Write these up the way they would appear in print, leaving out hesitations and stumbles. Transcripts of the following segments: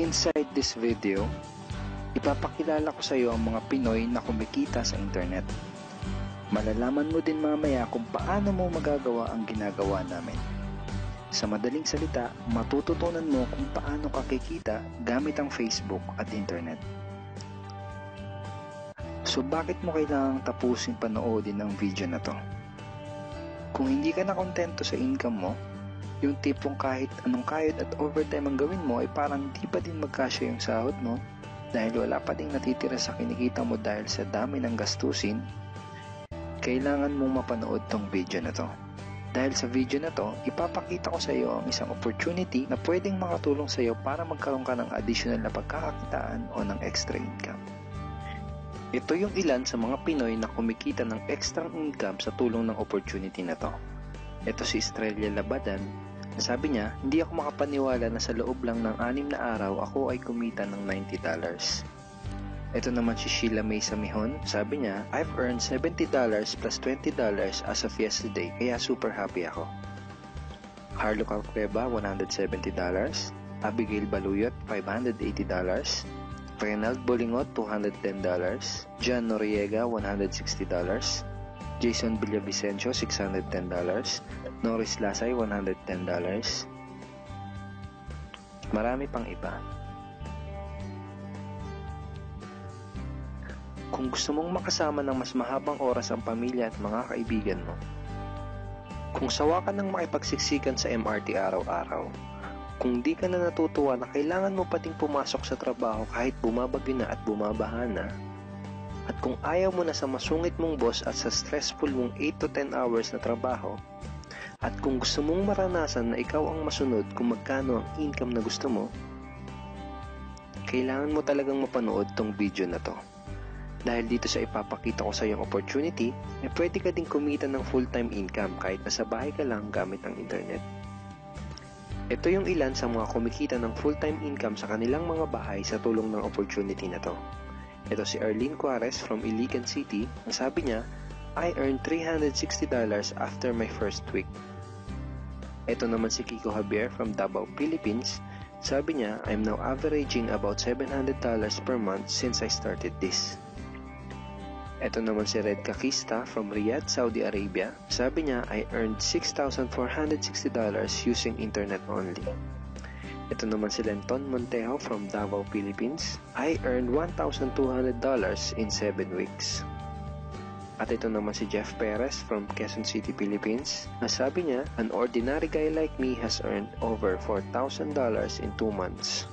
Inside this video, ipapakilala ko sa iyo ang mga Pinoy na kumikita sa internet. Malalaman mo din mamaya kung paano mo magagawa ang ginagawa namin. Sa madaling salita, matututunan mo kung paano ka kikita gamit ang Facebook at internet. So bakit mo kailangang tapusin panoodin ang video na to? Kung hindi ka na kontento sa income mo, yung tipong kahit anong kayod at overtime ang gawin mo ay parang di pa din magkasya yung sahod mo dahil wala pa ding natitira sa kinikita mo dahil sa dami ng gastusin, kailangan mong mapanood tong video na to. Dahil sa video na to, ipapakita ko sa iyo ang isang opportunity na pwedeng makatulong sa iyo para magkaroon ka ng additional na pagkakakitaan o ng extra income. Ito yung ilan sa mga Pinoy na kumikita ng extra income sa tulong ng opportunity na to. Ito si Estrella Labadan. Sabi niya, hindi ako makapaniwala na sa loob lang ng 6 na araw ako ay kumita ng $90. Ito naman si Sheila May Samihon. Sabi niya, I've earned $70 plus $20 as of yesterday, kaya super happy ako. Harlo Calcueba, $170. Abigail Baluyot, $580. Reynald Bolingot, $210. John Noriega, $160. Jason Villavicencio, $610. Norris Lasay, $110. Marami pang iba. Kung gusto mong makasama ng mas mahabang oras ang pamilya at mga kaibigan mo, kung sawa ka ng makipagsiksikan sa MRT araw-araw, kung di ka na natutuwa na kailangan mo pating pumasok sa trabaho kahit bumabagyo na at bumabaha na, at kung ayaw mo na sa masungit mong boss at sa stressful mong 8 to 10 hours na trabaho, at kung gusto mong maranasan na ikaw ang masunod kung magkano ang income na gusto mo, kailangan mo talagang mapanood tong video na to. Dahil dito sa ipapakita ko sa iyong opportunity, ay pwede ka ding kumita ng full-time income kahit nasa bahay ka lang gamit ang internet. Ito yung ilan sa mga kumikita ng full-time income sa kanilang mga bahay sa tulong ng opportunity na to. Ito si Arlene Juarez from Iligan City. Ang sabi niya, I earned $360 after my first week. Ito naman si Kiko Javier from Davao, Philippines. Sabi niya, I'm now averaging about $700 per month since I started this. Ito naman si Red Kakista from Riyadh, Saudi Arabia. Sabi niya, I earned $6,460 using internet only. Ito naman si Lenton Montejo from Davao, Philippines. I earned $1,200 in 7 weeks. At ito naman si Jeff Perez from Quezon City, Philippines. Sabi niya, an ordinary guy like me has earned over $4,000 in 2 months.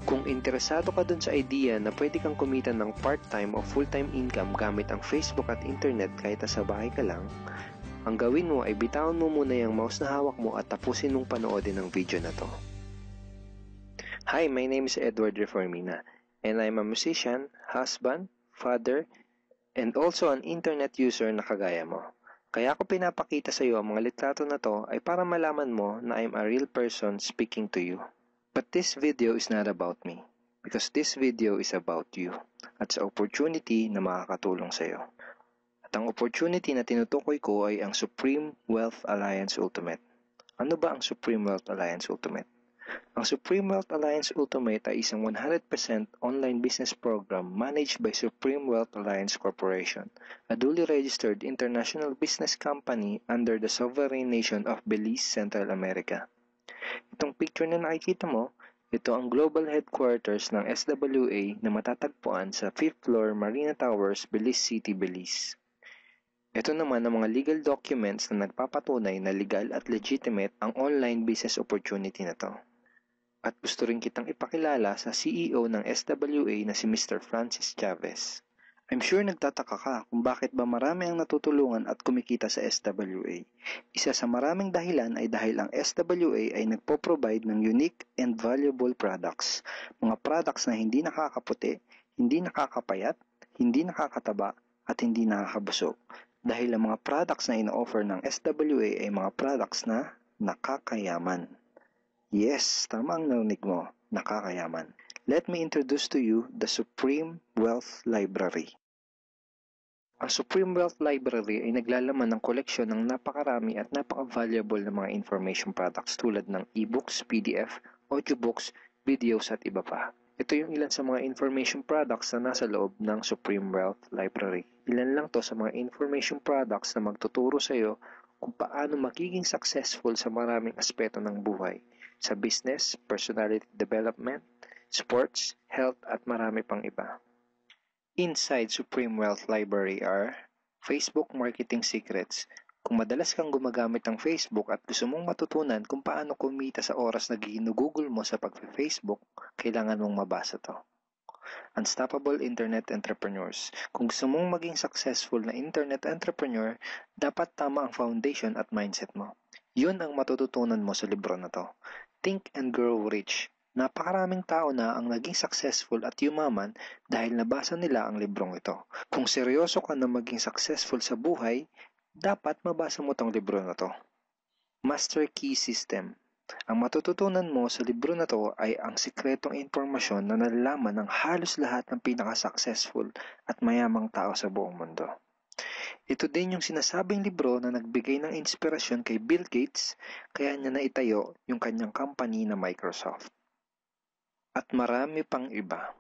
Kung interesado ka dun sa idea na pwede kang kumita ng part-time o full-time income gamit ang Facebook at internet kahit sa bahay ka lang, ang gawin mo ay bitawan mo muna yung mouse na hawak mo at tapusin mong panoodin ang video na to. Hi, my name is Edward Reformina and I'm a musician, husband, father, and also an internet user na kagaya mo. Kaya ako pinapakita sa iyo ang mga litrato na to ay para malaman mo na I'm a real person speaking to you. But this video is not about me, because this video is about you, at sa opportunity na makakatulong sa iyo. At ang opportunity na tinutukoy ko ay ang Supreme Wealth Alliance Ultimate. Ano ba ang Supreme Wealth Alliance Ultimate? Ang Supreme Wealth Alliance Ultimate ay isang 100% online business program managed by Supreme Wealth Alliance Corporation, a duly registered international business company under the sovereign nation of Belize, Central America. Itong picture na nakikita mo, ito ang global headquarters ng SWA na matatagpuan sa 5th floor Marina Towers, Belize City, Belize. Ito naman ang mga legal documents na nagpapatunay na legal at legitimate ang online business opportunity na to. At gusto rin kitang ipakilala sa CEO ng SWA na si Mr. Francis Chavez. I'm sure nagtataka ka kung bakit ba marami ang natutulungan at kumikita sa SWA. Isa sa maraming dahilan ay dahil ang SWA ay nagpo-provide ng unique and valuable products. Mga products na hindi nakakaputi, hindi nakakapayat, hindi nakakataba, at hindi nakakabusog. Dahil ang mga products na ino-offer ng SWA ay mga products na nakakayaman. Yes, tama ang narinig mo, nakakayaman. Let me introduce to you the Supreme Wealth Library. Ang Supreme Wealth Library ay naglalaman ng koleksyon ng napakarami at napaka-valuable na mga information products tulad ng e-books, PDF, audiobooks, videos at iba pa. Ito yung ilan sa mga information products na nasa loob ng Supreme Wealth Library. Ilan lang to sa mga information products na magtuturo sa iyo kung paano magiging successful sa maraming aspeto ng buhay. Sa business, personality development, sports, health at marami pang iba. Inside Supreme Wealth Library are Facebook Marketing Secrets. Kung madalas kang gumagamit ng Facebook at gusto mong matutunan kung paano kumita sa oras na ginugugol mo sa pag-Facebook, kailangan mong mabasa to. Unstoppable Internet Entrepreneurs. Kung gusto mong maging successful na internet entrepreneur, dapat tama ang foundation at mindset mo. Yun ang matututunan mo sa libro na to. Think and Grow Rich. Napakaraming tao na ang naging successful at yumaman dahil nabasa nila ang librong ito. Kung seryoso ka na maging successful sa buhay, dapat mabasa mo tong libro na to. Master Key System. Ang matututunan mo sa libro na to ay ang sikretong impormasyon na nalalaman ng halos lahat ng pinaka-successful at mayamang tao sa buong mundo. Ito din yung sinasabing libro na nagbigay ng inspirasyon kay Bill Gates kaya niya naitayo yung kanyang company na Microsoft. At marami pang iba.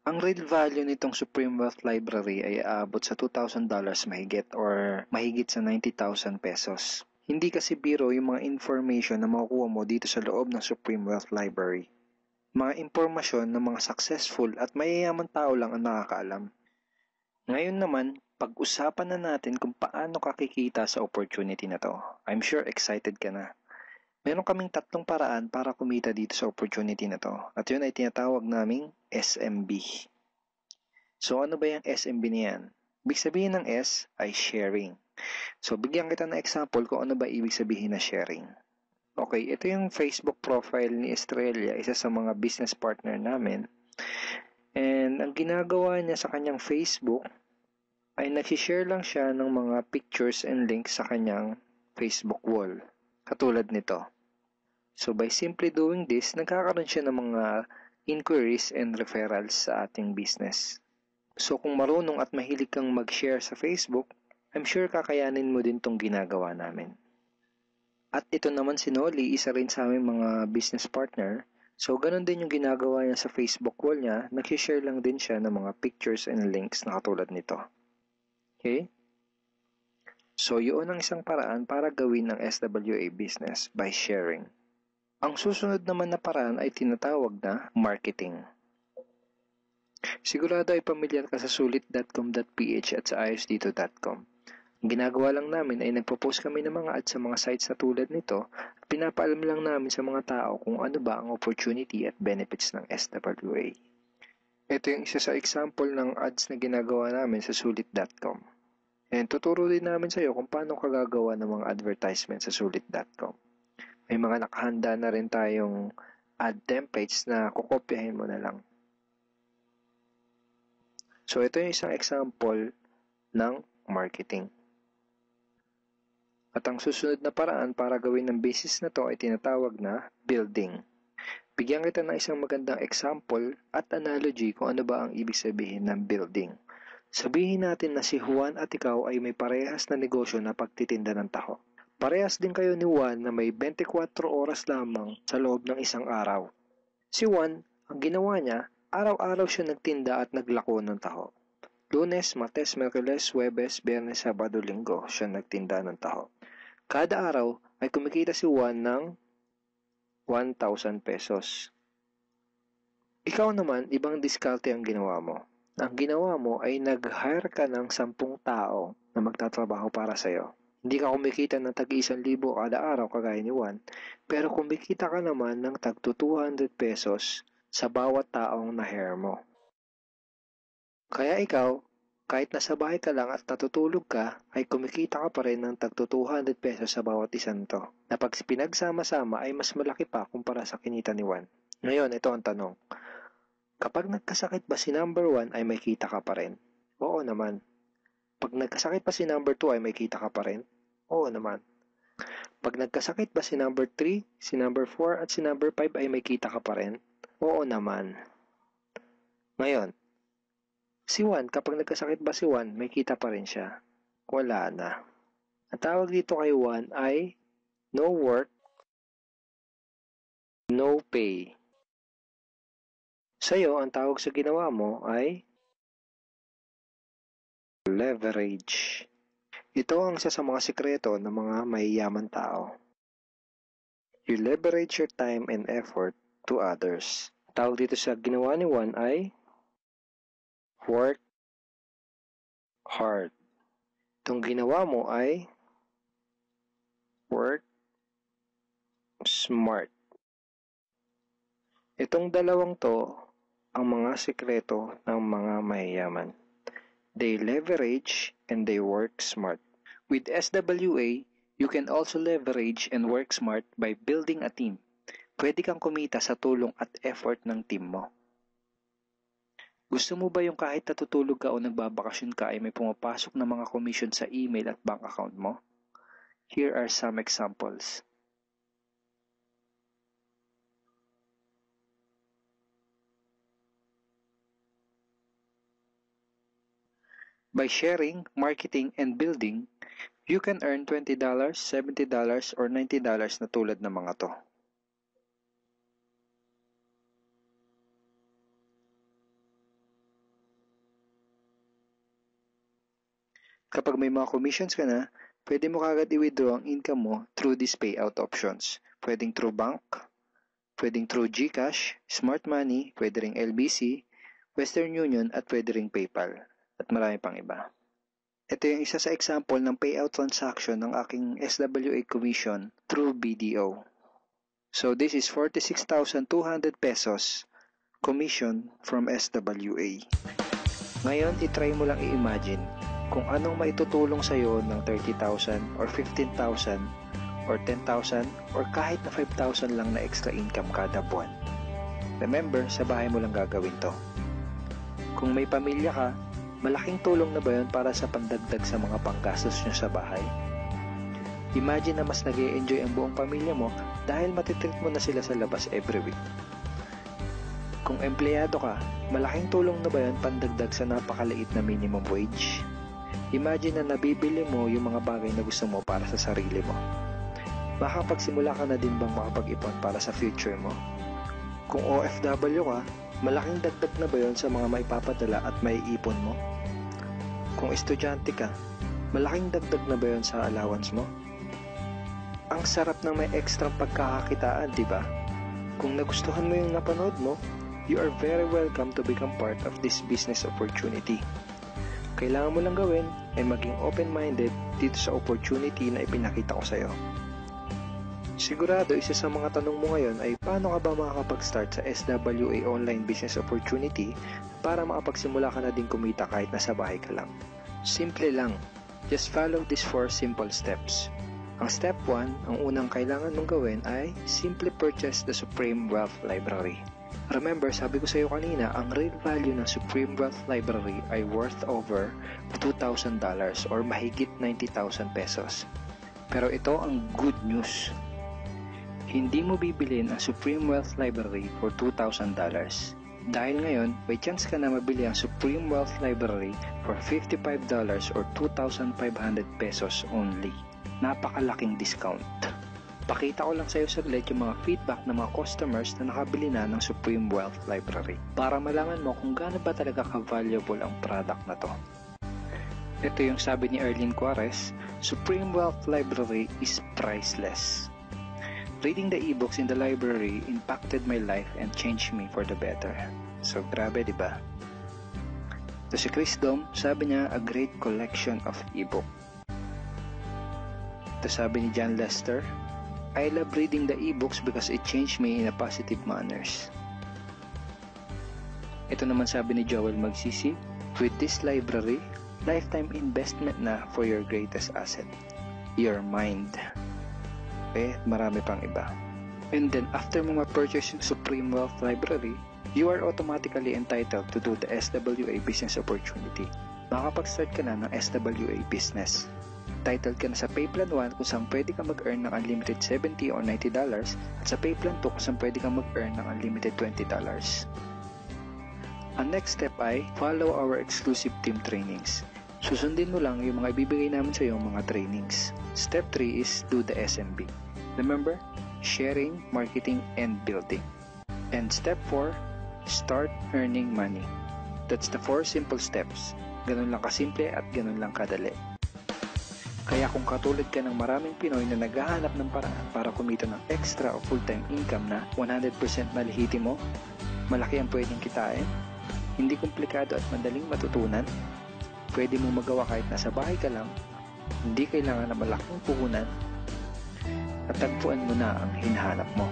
Ang real value nitong Supreme Wealth Library ay aabot sa $2,000 mahigit or mahigit sa 90,000 pesos. Hindi kasi biro yung mga information na makukuha mo dito sa loob ng Supreme Wealth Library. Mga impormasyon ng mga successful at mayayaman tao lang ang nakakaalam. Ngayon naman, pag-usapan na natin kung paano ka kikita sa opportunity na to. I'm sure excited ka na. Meron kaming 3 paraan para kumita dito sa opportunity na to. At yun ay tinatawag naming SMB. So ano ba yung SMB niyan? Ibig sabihin ng S ay sharing. So bigyan kita ng example kung ano ba ibig sabihin na sharing. Okay, ito yung Facebook profile ni Estrella, isa sa mga business partner namin. And ang ginagawa niya sa kanyang Facebook ay nagsishare lang siya ng mga pictures and links sa kanyang Facebook wall. Katulad nito. So by simply doing this, nagkakaroon siya ng mga inquiries and referrals sa ating business. So kung marunong at mahilig kang mag-share sa Facebook, I'm sure kakayanin mo din tong ginagawa namin. At ito naman si Nolly, isa rin sa aming mga business partner. So ganun din yung ginagawa niya sa Facebook wall niya, nag-share lang din siya ng mga pictures and links na katulad nito. Okay? So yun ang isang paraan para gawin ng SWA business by sharing. Ang susunod naman na paraan ay tinatawag na marketing. Sigurado ay pamilyar ka sa sulit.com.ph at sa ayosdito.com. Ang ginagawa lang namin ay nagpo-post kami ng mga ads sa mga sites na tulad nito at pinapaalam lang namin sa mga tao kung ano ba ang opportunity at benefits ng SWA. Ito yung isa sa example ng ads na ginagawa namin sa sulit.com. And tuturo din namin sa iyo kung paano ka gagawa ng mga advertisement sa sulit.com. May mga nakahanda na rin tayong ad templates na kukopyahin mo na lang. So, ito yung isang example ng marketing. At ang susunod na paraan para gawin ng business na to ay tinatawag na building. Bigyan kita ng isang magandang example at analogy kung ano ba ang ibig sabihin ng building. Sabihin natin na si Juan at ikaw ay may parehas na negosyo na pagtitinda ng taho. Parehas din kayo ni Juan na may 24 oras lamang sa loob ng isang araw. Si Juan, ang ginawa niya, araw-araw siya nagtinda at naglako ng taho. Lunes, Martes, Miyerkules, Huwebes, Biyernes, Sabado, Linggo siya nagtinda ng taho. Kada araw ay kumikita si Juan ng 1,000 pesos. Ikaw naman, ibang diskarte ang ginawa mo. Ang ginawa mo ay nag-hire ka ng 10 tao na magtatrabaho para sa'yo. Hindi ka kumikita ng tag-1,000 kada araw kagaya ni Juan, pero kumikita ka naman ng tag 200 pesos sa bawat taong na-hire mo. Kaya ikaw, kahit nasa bahay ka lang at natutulog ka, ay kumikita ka pa rin ng tag 200 pesos sa bawat isang to, na pag pinagsama-sama ay mas malaki pa kumpara sa kinita ni Juan. Ngayon, ito ang tanong. Kapag nagkasakit ba si number 1 ay may kita ka pa rin? Oo naman. Pag nagkasakit pa si number 2 ay may kita ka pa rin? Oo naman. Pag nagkasakit ba si number 3, si number 4 at si number 5 ay may kita ka pa rin? Oo naman. Ngayon, si Juan, kapag nagkasakit ba si Juan, may kita pa rin siya? Wala na. Ang tawag dito kay Juan ay no work, no pay. Sa'yo, ang tawag sa ginawa mo ay leverage. Ito ang isa sa mga sikreto ng mga mayayaman tao. You leverage your time and effort to others. Tawag dito sa ginawa ni Juan ay work hard. Itong ginawa mo ay work smart. Itong dalawang to ang mga sikreto ng mga mayayaman. They leverage and they work smart. With SWA, you can also leverage and work smart by building a team. Pwede kang kumita sa tulong at effort ng team mo. Gusto mo ba yung kahit natutulog ka o nagbabakasyon ka ay may pumapasok na mga commission sa email at bank account mo? Here are some examples. By sharing, marketing, and building, you can earn $20, $70, or $90 na tulad ng mga to. Kapag may mga commissions ka na, pwede mo kagad i-withdraw ang income mo through these payout options. Pwedeng through bank, pwedeng through GCash, Smart Money, pwede ring LBC, Western Union, at pwede ring PayPal. At marami pang iba. Ito yung isa sa example ng payout transaction ng aking SWA commission through BDO. So this is 46,200 pesos commission from SWA. Ngayon, itry mo lang i-imagine kung anong maitutulong sa'yo ng 30,000 or 15,000 or 10,000 or kahit na 5,000 lang na extra income kada buwan. Remember, sa bahay mo lang gagawin to. Kung may pamilya ka, malaking tulong na ba yun para sa pandagdag sa mga panggastos nyo sa bahay? Imagine na mas nag-e-enjoy ang buong pamilya mo dahil matitreat mo na sila sa labas every week. Kung empleyado ka, malaking tulong na ba yun pandagdag sa napakaliit na minimum wage? Imagine na nabibili mo yung mga bagay na gusto mo para sa sarili mo. Makakapagsimula ka na din bang makapag-ipon para sa future mo? Kung OFW ka, malaking dagdag na ba yun sa mga maipapadala at maiipon mo? Kung estudyante ka, malaking dagdag na ba yun sa allowance mo? Ang sarap ng may extra pagkakakitaan, di ba? Kung nagustuhan mo yung napanood mo, you are very welcome to become part of this business opportunity. Kailangan mo lang gawin ay maging open-minded dito sa opportunity na ipinakita ko sa'yo. Sigurado, isa sa mga tanong mo ngayon ay paano ka ba makakapag-start sa SWA online business opportunity para makapagsimula ka na din kumita kahit nasa bahay ka lang. Simple lang. Just follow these 4 simple steps. Ang step 1, ang unang kailangan mong gawin ay simply purchase the Supreme Wealth Library. Remember, sabi ko sa iyo kanina, ang real value ng Supreme Wealth Library ay worth over $2,000 or mahigit 90,000 pesos. Pero ito ang good news. Hindi mo bibilin ang Supreme Wealth Library for $2,000. Dahil ngayon, may chance ka na mabili ang Supreme Wealth Library for $55 or 2,500 pesos only. Napakalaking discount. Pakita ko lang sa iyo saglit yung mga feedback ng mga customers na nakabili na ng Supreme Wealth Library para malaman mo kung gaano ba talaga ka-valuable ang product na to. Ito yung sabi ni Erlyn Juarez, Supreme Wealth Library is priceless. Reading the ebooks in the library impacted my life and changed me for the better. So, grabe, di ba? To si Chris Dom, sabi niya, a great collection of ebook. To sabi ni John Lester, I love reading the ebooks because it changed me in a positive manners. Ito naman sabi ni Joel Magsisi, with this library, lifetime investment na for your greatest asset, your mind. Marami pang iba. And then, after mo ma-purchase yung Supreme Wealth Library, you are automatically entitled to do the SWA business opportunity. Makapag-start ka na ng SWA business. Titled ka na sa Payplan 1 kung saan pwede ka mag-earn ng unlimited $70 or $90 at sa Payplan 2 kung saan pwede ka mag-earn ng unlimited $20. Ang next step ay follow our exclusive team trainings. Susundin mo lang yung mga ibibigay namin sa iyo mga trainings. Step 3 is do the SMB. Remember, sharing, marketing, and building. And step 4, Start earning money. That's the 4 simple steps. Ganun lang kasimple at ganun lang kadali. Kaya kung katulad ka ng maraming Pinoy na naghahanap ng paraan para kumita ng extra o full-time income na 100% malihitimo, malaki ang pwedeng kitain, hindi komplikado at madaling matutunan, pwede mong magawa kahit nasa bahay ka lang, hindi kailangan na malaking puhunan, at tagpuan mo na ang hinahanap mo.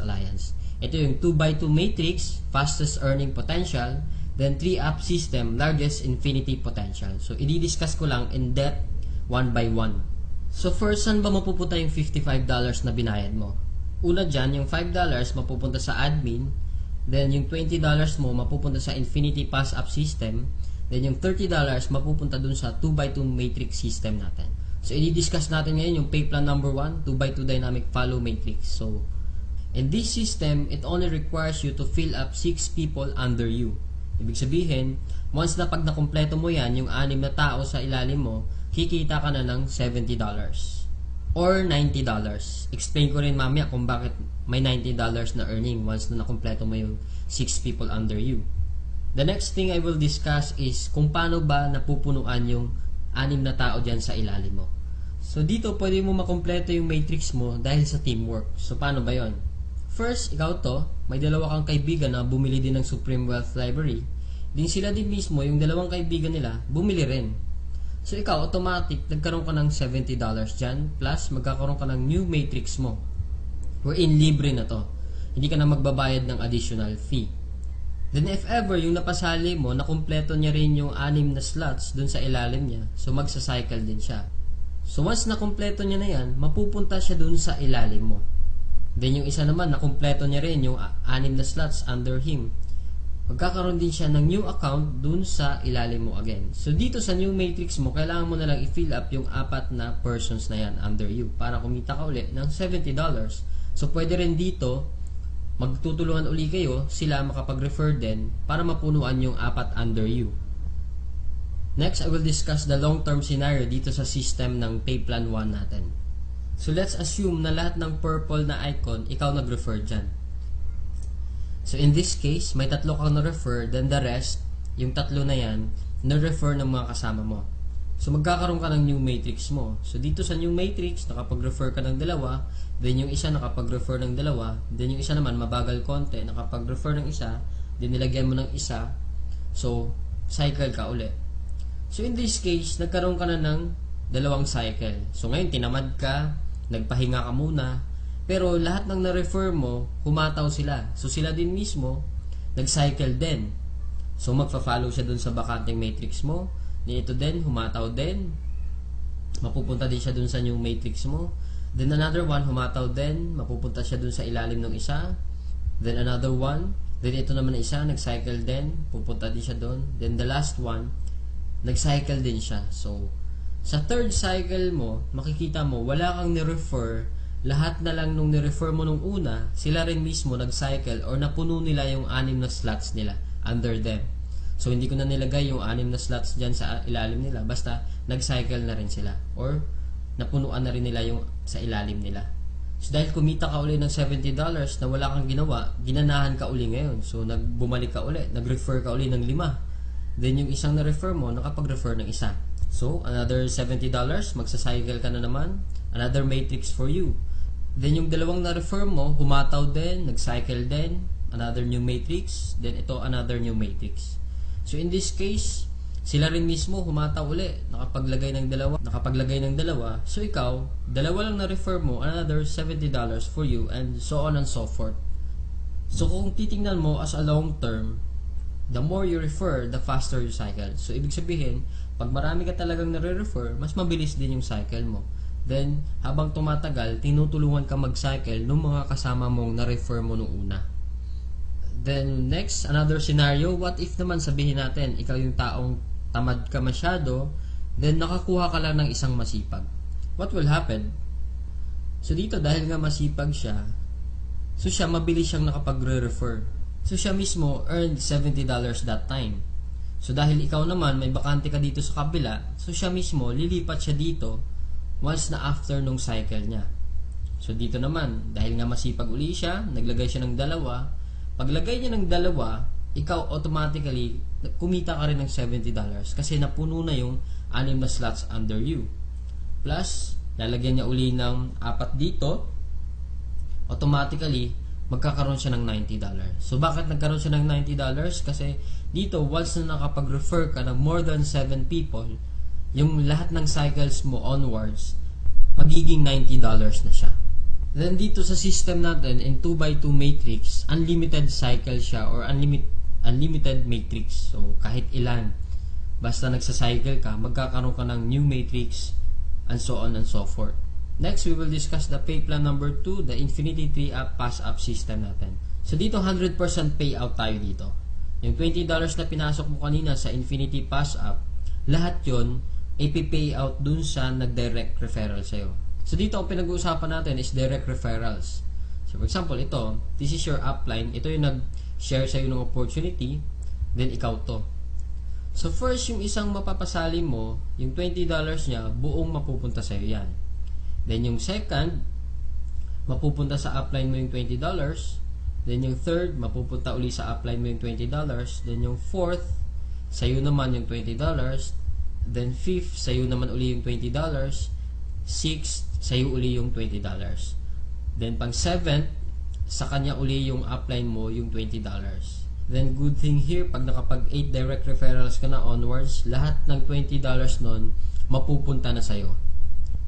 Alliance. Ito yung 2x2 matrix, fastest earning potential, then 3-up system, largest infinity potential. So, i-discuss ko lang in depth, one by one. So, first, saan ba mapupunta yung $55 na binayad mo? Una dyan, yung $5 mapupunta sa admin, then yung $20 mo mapupunta sa infinity pass-up system, then yung $30 mapupunta dun sa 2x2 matrix system natin. So, i-discuss natin ngayon yung pay plan number 1, 2x2 dynamic follow matrix. So, in this system, it only requires you to fill up 6 people under you. Ibig sabihin, once na pag nakumpleto mo yan, yung 6 na tao sa ilalim mo, kikita ka na ng $70 or $90. Explain ko rin mamaya kung bakit may $90 na earning once na nakumpleto mo yung 6 people under you. The next thing I will discuss is kung paano ba napupunuan yung 6 na tao dyan sa ilalim mo. So dito, pwede mo makumpleto yung matrix mo dahil sa teamwork. So paano ba yon? First, ikaw to, may dalawa kang kaibigan na bumili din ng Supreme Wealth Library. Din sila din mismo, yung dalawang kaibigan nila, bumili rin. So ikaw, automatic, nagkaroon ka ng $70 dyan, plus magkakaroon ka ng new matrix mo. Wherein libre na to. Hindi ka na magbabayad ng additional fee. Then if ever, yung napasali mo, nakumpleto niya rin yung 6 na slots dun sa ilalim niya, so magsacycle din siya. So once nakumpleto niya na yan, mapupunta siya dun sa ilalim mo. Then yung isa naman, nakumpleto niya rin yung 6 na slots under him. Magkakaroon din siya ng new account dun sa ilalim mo again. So dito sa new matrix mo, kailangan mo na lang i-fill up yung 4 na persons na yan under you para kumita ka uli ng $70. So pwede rin dito, magtutulungan uli kayo, sila makapag-refer din para mapunuan yung 4 under you. Next, I will discuss the long-term scenario dito sa system ng pay plan 1 natin. So, let's assume na lahat ng purple na icon, ikaw nag-refer dyan. So, in this case, may 3 kang na-refer, then the rest, yung 3 na yan, na-refer ng mga kasama mo. So, magkakaroon ka ng new matrix mo. So, dito sa new matrix, nakapag-refer ka ng 2, then yung isa nakapag-refer ng 2, then yung isa naman, mabagal konti, nakapag-refer ng isa, then nilagyan mo ng isa, so, cycle ka uli. So, in this case, nagkaroon ka na ng 2 cycle. So, ngayon, tinamad ka, nagpahinga ka muna, pero lahat ng na-refer mo, humataw sila. So, sila din mismo, nag-cycle din. So, magpa-follow siya dun sa bakanteng matrix mo. Ito din, humataw din. Mapupunta din siya dun sa new matrix mo. Then, another one, humataw din. Mapupunta siya dun sa ilalim ng isa. Then, another one. Then, ito naman na isa, nag-cycle din. Pupunta din siya dun. Then, the last one, nag-cycle din siya. So, sa third cycle mo, makikita mo, wala kang ni-refer, lahat na lang nung ni-refer mo nung una, sila rin mismo nag-cycle or napuno nila yung 6 na slots nila under them. So, hindi ko na nilagay yung 6 na slots dyan sa ilalim nila, basta nag-cycle na rin sila or napunuan na rin nila yung sa ilalim nila. So, dahil kumita ka uli ng $70 na wala kang ginawa, ginanahan ka uli ngayon. So, bumalik ka uli, nag-refer ka uli ng 5. Then, yung isang na-refer mo, nakapag-refer ng isa. So, another $70, magsacycle ka na naman. Another matrix for you. Then, yung 2 na-refer mo, humataw din, nag-cycle din. Another new matrix. Then, ito, another new matrix. So, in this case, sila rin mismo humataw uli. Nakapaglagay ng 2. So, ikaw, 2 lang na-refer mo, another $70 for you, and so on and so forth. So, kung titingnan mo as a long term, the more you refer, the faster you cycle. So, ibig sabihin, pag marami ka talagang nare-refer, mas mabilis din yung cycle mo. Then, habang tumatagal, tinutulungan ka mag-cycle ng mga kasama mong na-refer mo nung una. Then, next, another scenario, what if naman sabihin natin, ikaw yung taong tamad ka masyado, then nakakuha ka lang ng isang masipag. What will happen? So, dito, dahil nga masipag siya, so siya, mabilis siyang nakapagre-refer. So, siya mismo earned $70 that time. So, dahil ikaw naman, may bakante ka dito sa kabila, so siya mismo, lilipat siya dito once na after nung cycle niya. So dito naman, dahil nga masipag uli siya, naglagay siya ng dalawa. Paglagay niya ng dalawa, ikaw automatically kumita ka rin ng $70 kasi napuno na yung 6 na slots under you. Plus, lalagyan niya uli ng 4 dito, automatically magkakaroon siya ng $90. So bakit nagkaroon siya ng $90? Kasi dito, once na nakapag-refer ka ng more than 7 people, yung lahat ng cycles mo onwards, magiging $90 na siya. Then dito sa system natin, in 2x2 matrix, unlimited cycle siya or unlimited matrix. So kahit ilan, basta nagsa-cycle ka, magkakaroon ka ng new matrix and so on and so forth. Next, we will discuss the pay plan number 2, the Infinity 3-up pass-up system natin. So dito, 100% payout tayo dito. Yung $20 na pinasok mo kanina sa Infinity pass-up, lahat yon ipi-payout dun sa nag-direct referral sa'yo. So dito, ang pinag-uusapan natin is direct referrals. So for example, ito, this is your upline. Ito yung nag-share sa'yo ng opportunity, then ikaw to. So first, yung isang mapapasali mo, yung $20 niya, buong mapupunta sa'yo yan. Then yung second, mapupunta sa upline mo yung $20. Then yung third, mapupunta uli sa upline mo yung $20. Then yung fourth, sa'yo naman yung $20. Then fifth, sa'yo naman uli yung $20. Sixth, sa'yo uli yung $20. Then pang seventh, sa kanya uli yung upline mo yung $20. Then good thing here, pag nakapag 8 direct referrals ka na onwards, lahat ng $20 nun, mapupunta na sa'yo.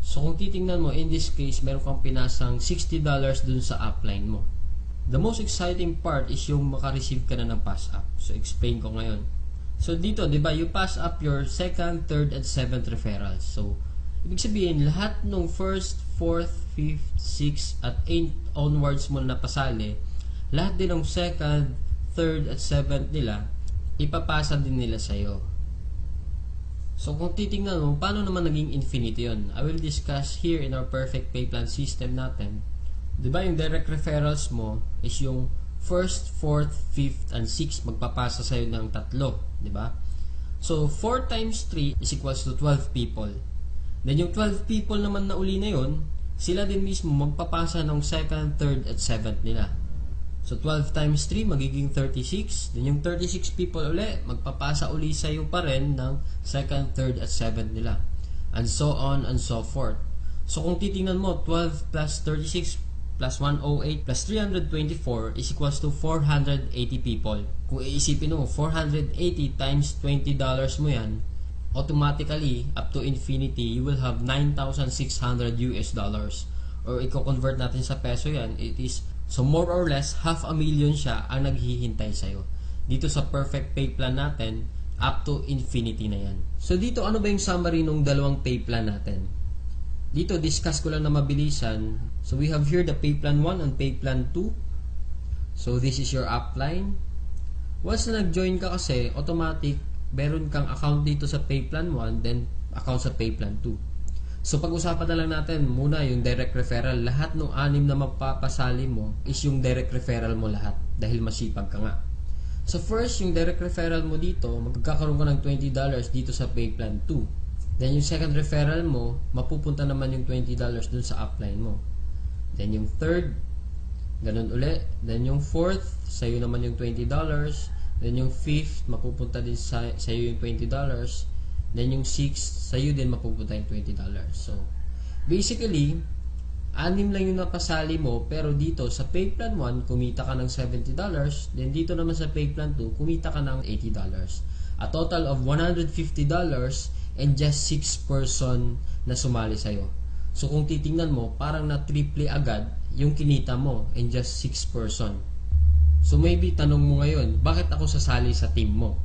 So kung titingnan mo, in this case, meron kang pinasang $60 dun sa upline mo. The most exciting part is yung makareceive ka na ng pass up. So explain ko ngayon. So dito, di ba, you pass up your second, third, and seventh referrals. So ibig sabihin, lahat ng first, fourth, fifth, sixth, at 8 onwards mo na pasali, lahat din ng second, third, at seventh nila, ipapasa din nila sa'yo. So kung titingnan mo, paano naman naging infinity yun? I will discuss here in our perfect pay plan system natin. Diba yung direct referrals mo is yung first, fourth, fifth, and sixth magpapasa sa'yo ng 3. Diba? So 4 times 3 is equals to 12 people. Then yung 12 people naman na uli na yun, sila din mismo magpapasa ng second, third, at seventh nila. So 12 times 3 magiging 36. Then yung 36 people uli, magpapasa uli sa'yo pa rin ng second, third, at seventh nila. And so on and so forth. So kung titingnan mo, 12 plus 36 plus 108 plus 324 is equals to 480 people. Kung iisipin mo, 480 times $20 mo yan, automatically, up to infinity, you will have $9,600 US. Or i-convert natin sa peso yan, it is, so more or less, 500,000 siya ang naghihintay sa'yo. Dito sa perfect pay plan natin, up to infinity na yan. So dito, ano ba yung summary ng dalawang pay plan natin? Dito, discuss ko lang na mabilisan. So we have here the pay plan 1 and pay plan 2. So this is your upline. Once na nag-join ka kasi, automatic, meron kang account dito sa pay plan 1, then account sa pay plan 2. So pag-usapan na lang natin muna yung direct referral. Lahat ng 6 na mapapasali mo is yung direct referral mo lahat dahil masipag ka nga. So first, yung direct referral mo dito, magkakaroon ka ng $20 dito sa pay plan 2. Then yung second referral mo, mapupunta naman yung $20 dun sa upline mo. Then yung third, ganun uli. Then yung fourth, sa'yo naman yung $20. Then yung fifth, mapupunta din sa'yo yung $20. Then yung sixth, sa'yo din mapupunta yung $20. So, basically, 6 lang yung napasali mo, pero dito sa pay plan 1, kumita ka ng $70. Then dito naman sa pay plan 2, kumita ka ng $80. A total of $150 and just 6 person na sumali sa'yo. So kung titingnan mo, parang na-triple agad yung kinita mo in just 6 person. So maybe tanong mo ngayon, bakit ako sasali sa team mo?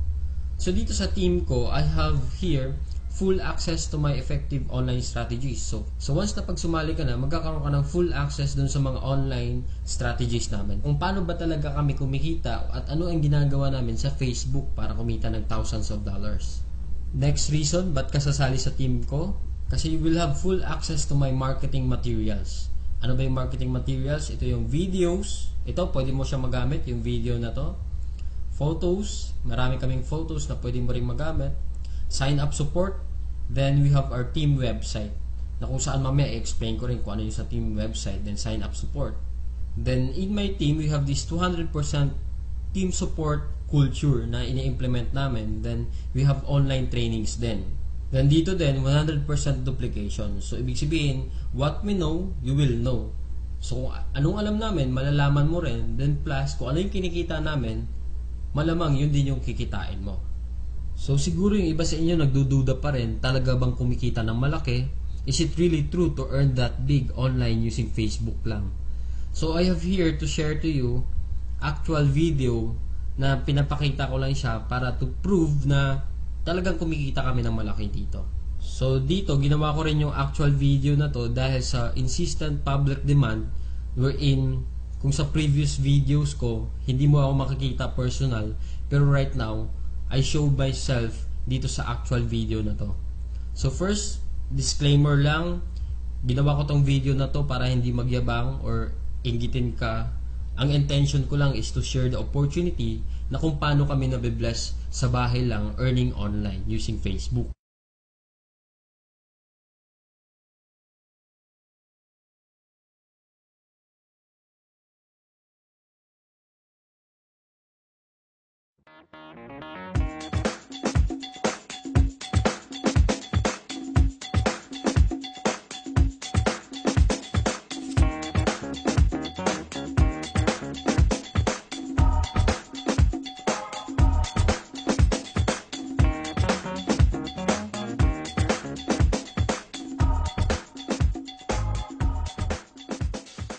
So dito sa team ko, I have here full access to my effective online strategies. So once na pag sumali ka na, magkakaroon ka ng full access dun sa mga online strategies namin. Kung paano ba talaga kami kumikita at ano ang ginagawa namin sa Facebook para kumita ng thousands of dollars. Next reason, ba't ka sasali sa team ko? Kasi you will have full access to my marketing materials. Ano ba yung marketing materials? Ito yung videos. Ito, pwede mo siya magamit, yung video na to. Photos. Marami kaming photos na pwede mo rin magamit. Sign up support. Then we have our team website. na kung saan mamaya i-explain ko rin kung ano yung sa team website, then sign up support. Then in my team, we have this 200% team support culture na ini-implement namin. Then we have online trainings din. Then dito din, 100% duplication. So ibig sabihin, what we know, you will know. So kung anong alam namin, malalaman mo rin. Then plus, kung ano yung kinikita namin, malamang yun din yung kikitain mo. So siguro yung iba sa inyo nagdududa pa rin, talaga bang kumikita ng malaki? Is it really true to earn that big online using Facebook lang? So I have here to share to you actual video na pinapakita ko lang siya para to prove na talagang kumikita kami ng malaki dito. So dito, ginawa ko rin yung actual video na to dahil sa insistent public demand wherein kung sa previous videos ko, hindi mo ako makikita personal, pero right now, I show myself dito sa actual video na to. So first, disclaimer lang, ginawa ko tong video na to para hindi magyabang or inggitin ka. Ang intention ko lang is to share the opportunity na kung paano kami nabibless sa bahay lang earning online using Facebook.